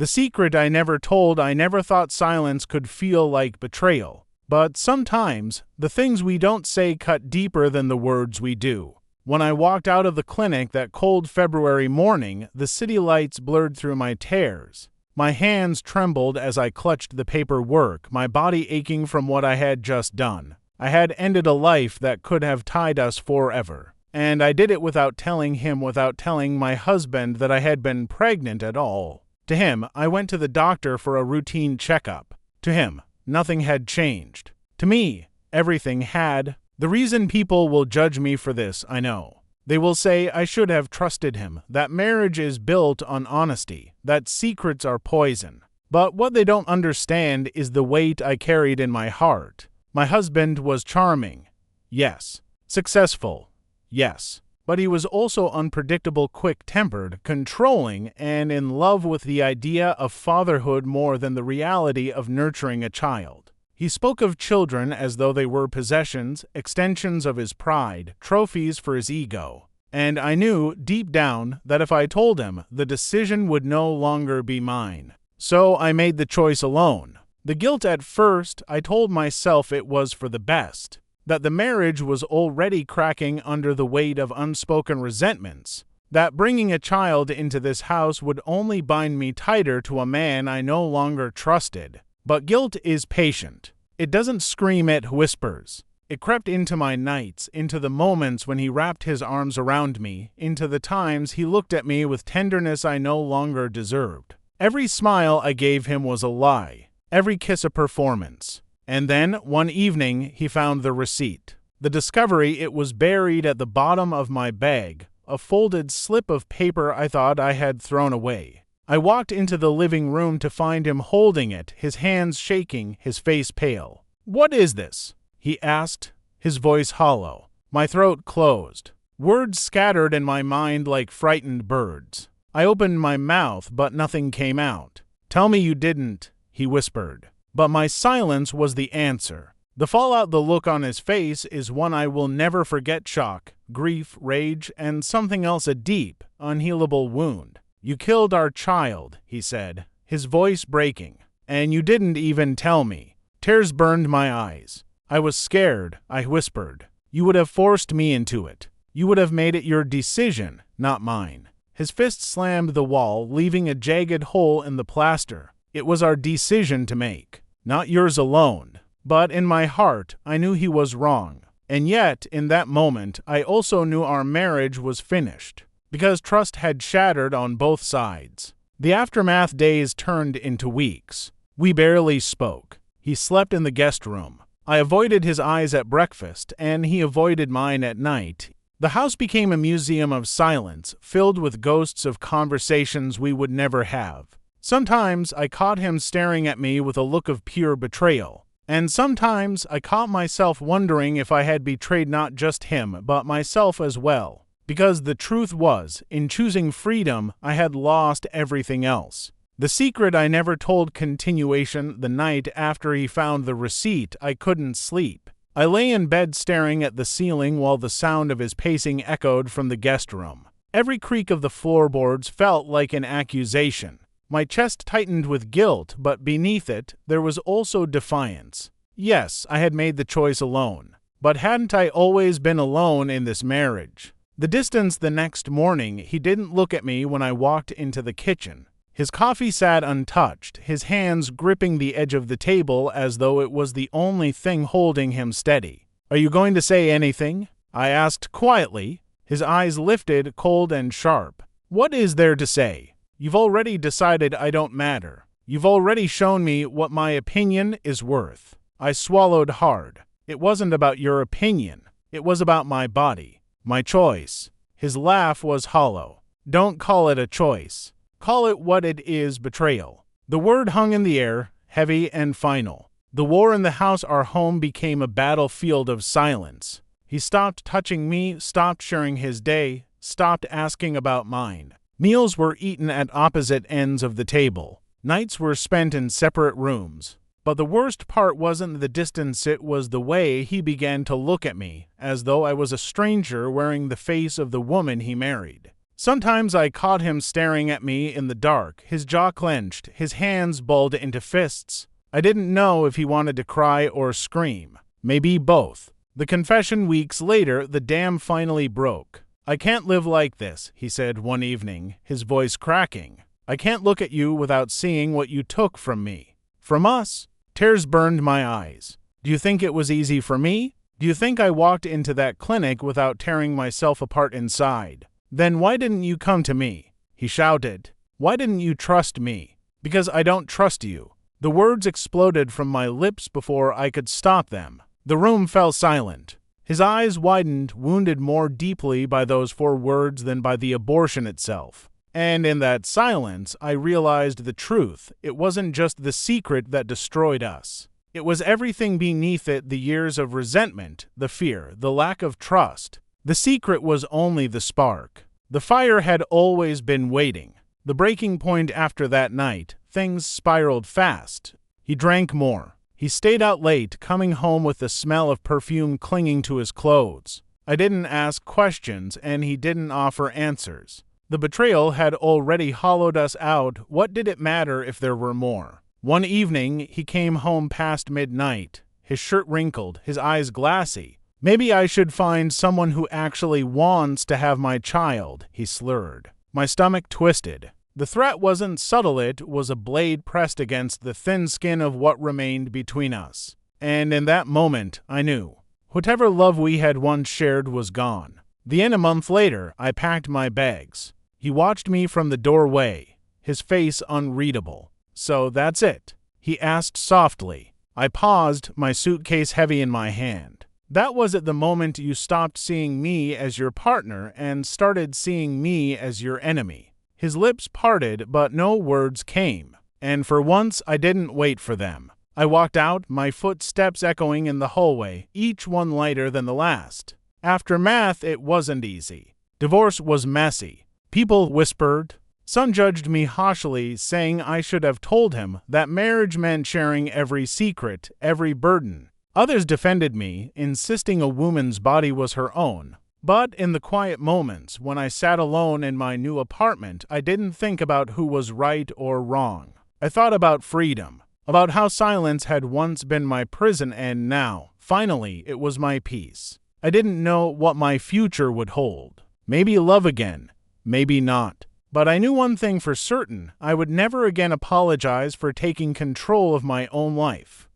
The secret I never told. I never thought silence could feel like betrayal. But sometimes, the things we don't say cut deeper than the words we do. When I walked out of the clinic that cold February morning, the city lights blurred through my tears. My hands trembled as I clutched the paperwork, my body aching from what I had just done. I had ended a life that could have tied us forever. And I did it without telling him, without telling my husband that I had been pregnant at all. To him, I went to the doctor for a routine checkup. To him, nothing had changed. To me, everything had. The reason people will judge me for this, I know. They will say I should have trusted him, that marriage is built on honesty, that secrets are poison. But what they don't understand is the weight I carried in my heart. My husband was charming, yes. Successful, yes. But he was also unpredictable, quick-tempered, controlling, and in love with the idea of fatherhood more than the reality of nurturing a child. He spoke of children as though they were possessions, extensions of his pride, trophies for his ego. And I knew, deep down, that if I told him, the decision would no longer be mine. So I made the choice alone. The guilt at first, I told myself it was for the best, that the marriage was already cracking under the weight of unspoken resentments, that bringing a child into this house would only bind me tighter to a man I no longer trusted. But guilt is patient. It doesn't scream, it whispers. It crept into my nights, into the moments when he wrapped his arms around me, into the times he looked at me with tenderness I no longer deserved. Every smile I gave him was a lie. Every kiss a performance. And then, one evening, he found the receipt. The discovery it was buried at the bottom of my bag, a folded slip of paper I thought I had thrown away. I walked into the living room to find him holding it, his hands shaking, his face pale. "What is this?" he asked, his voice hollow. My throat closed. Words scattered in my mind like frightened birds. I opened my mouth, but nothing came out. "Tell me you didn't," he whispered. But my silence was the answer. The fallout, the look on his face, is one I will never forget: shock, grief, rage, and something else, a deep, unhealable wound. "You killed our child," he said, his voice breaking. "And you didn't even tell me." Tears burned my eyes. I was scared, I whispered. "You would have forced me into it. You would have made it your decision, not mine." His fist slammed the wall, leaving a jagged hole in the plaster. "It was our decision to make, not yours alone." But in my heart, I knew he was wrong. And yet, in that moment, I also knew our marriage was finished, because trust had shattered on both sides. The aftermath days turned into weeks. We barely spoke. He slept in the guest room. I avoided his eyes at breakfast, and he avoided mine at night. The house became a museum of silence, filled with ghosts of conversations we would never have. Sometimes I caught him staring at me with a look of pure betrayal. And sometimes I caught myself wondering if I had betrayed not just him, but myself as well. Because the truth was, in choosing freedom, I had lost everything else. The secret I never told continuation. The night after he found the receipt, I couldn't sleep. I lay in bed staring at the ceiling while the sound of his pacing echoed from the guest room. Every creak of the floorboards felt like an accusation. My chest tightened with guilt, but beneath it, there was also defiance. Yes, I had made the choice alone. But hadn't I always been alone in this marriage? The distance. The next morning, he didn't look at me when I walked into the kitchen. His coffee sat untouched, his hands gripping the edge of the table as though it was the only thing holding him steady. "Are you going to say anything?" I asked quietly. His eyes lifted, cold and sharp. "What is there to say? You've already decided I don't matter. You've already shown me what my opinion is worth." I swallowed hard. It wasn't about your opinion. It was about my body, my choice. His laugh was hollow. "Don't call it a choice. Call it what it is: betrayal." The word hung in the air, heavy and final. The war in the house, our home, became a battlefield of silence. He stopped touching me, stopped sharing his day, stopped asking about mine. Meals were eaten at opposite ends of the table. Nights were spent in separate rooms. But the worst part wasn't the distance, it was the way he began to look at me, as though I was a stranger wearing the face of the woman he married. Sometimes I caught him staring at me in the dark, his jaw clenched, his hands balled into fists. I didn't know if he wanted to cry or scream. Maybe both. The confession weeks later, the dam finally broke. "I can't live like this," he said one evening, his voice cracking. "I can't look at you without seeing what you took from me." From us? Tears burned my eyes. Do you think it was easy for me? Do you think I walked into that clinic without tearing myself apart inside? Then why didn't you come to me? He shouted. Why didn't you trust me? Because I don't trust you. The words exploded from my lips before I could stop them. The room fell silent. His eyes widened, wounded more deeply by those 4 words than by the abortion itself. And in that silence, I realized the truth. It wasn't just the secret that destroyed us. It was everything beneath it, the years of resentment, the fear, the lack of trust. The secret was only the spark. The fire had always been waiting. The breaking point after that night, things spiraled fast. He drank more. He stayed out late, coming home with the smell of perfume clinging to his clothes. I didn't ask questions, and he didn't offer answers. The betrayal had already hollowed us out. What did it matter if there were more? One evening, he came home past midnight, his shirt wrinkled, his eyes glassy. "Maybe I should find someone who actually wants to have my child," he slurred. My stomach twisted. The threat wasn't subtle, it was a blade pressed against the thin skin of what remained between us. And in that moment, I knew. Whatever love we had once shared was gone. A month later, I packed my bags. He watched me from the doorway, his face unreadable. "So that's it?" he asked softly. I paused, my suitcase heavy in my hand. "That was at the moment you stopped seeing me as your partner and started seeing me as your enemy." His lips parted, but no words came. And for once, I didn't wait for them. I walked out, my footsteps echoing in the hallway, each one lighter than the last. Aftermath, it wasn't easy. Divorce was messy. People whispered. Some judged me harshly, saying I should have told him that marriage meant sharing every secret, every burden. Others defended me, insisting a woman's body was her own. But in the quiet moments, when I sat alone in my new apartment, I didn't think about who was right or wrong. I thought about freedom, about how silence had once been my prison and now, finally, it was my peace. I didn't know what my future would hold. Maybe love again, maybe not. But I knew one thing for certain, I would never again apologize for taking control of my own life.